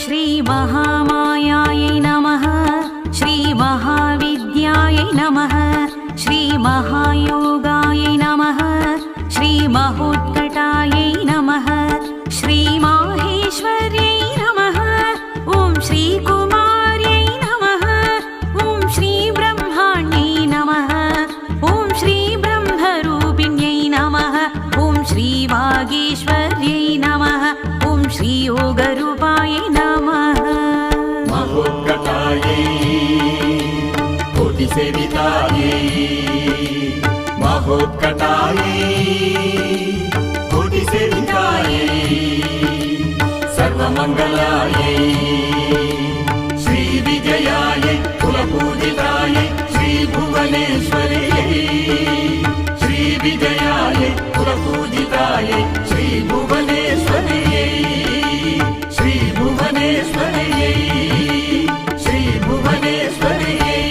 श्रीमहामायायै नमः। श्रीमहाविद्यायै नमः। श्रीमहायोगायै नमः। श्रीमहोत्कटायै नमः। श्रीमाहेश्वर्यै नमः। ॐ श्रीकुमार्यै नमः। ॐ श्रीब्रह्माण्यै नमः। ॐ श्रीब्रह्मरूपिण्यै नमः। ॐ श्रीवागीश्वर्यै नमः। ॐ श्रीयोगरूपायै नमः। महोत्कटायै कोटिसेवितायै महोत्कटायै कोटिसेवितायै सर्वमङ्गलायै श्रीविजयायै कुलपूजितायै श्रीभुवनेश्वर्यै श्रीविजयायै कुलपूजितायै श्रीभुवनेश्वर्यै श्रीभुवनेश्वर्यै श्रीभुवनेश्वर्यै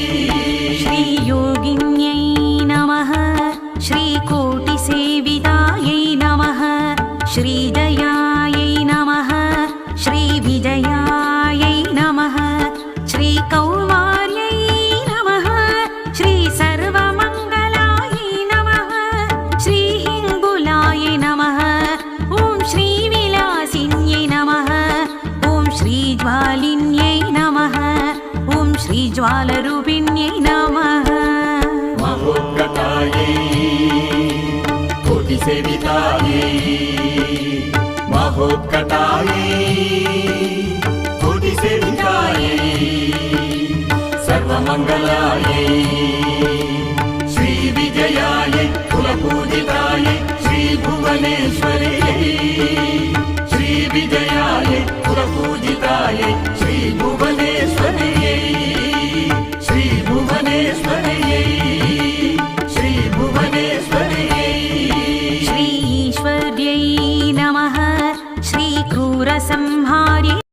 श्रीयोगिन्यै नमः। श्रीकोटिसेवितायै नमः। श्रीजयायै नमः। श्रीविजयायै नमः। श्रीकौमार्यै नमः। श्रीसर्वमङ्गलायै नमः। श्रीहिङ्गुलायै नमः। ॐ श्रीविलासिन्यै नमः। ॐ श्रीज्वालिन्यै नमः। ॐ श्रीज्वालरूपिण्यै नमः। महोत्कटायै कोटिसेवितायै महोत्कटायै कोटिसेवितायै सर्वमङ्गलायै श्रीविजयायै कुलपूजितायै श्रीभुवनेश्वर्यै श्रीविजयायै कुलपूजितायै श्रीभुवनेश्वर्यै श्रीभुवनेश्वर्यै श्रीभुवनेश्वर्यै श्रीईश्वर्यै नमः। श्रीक्रूरसंहार्यै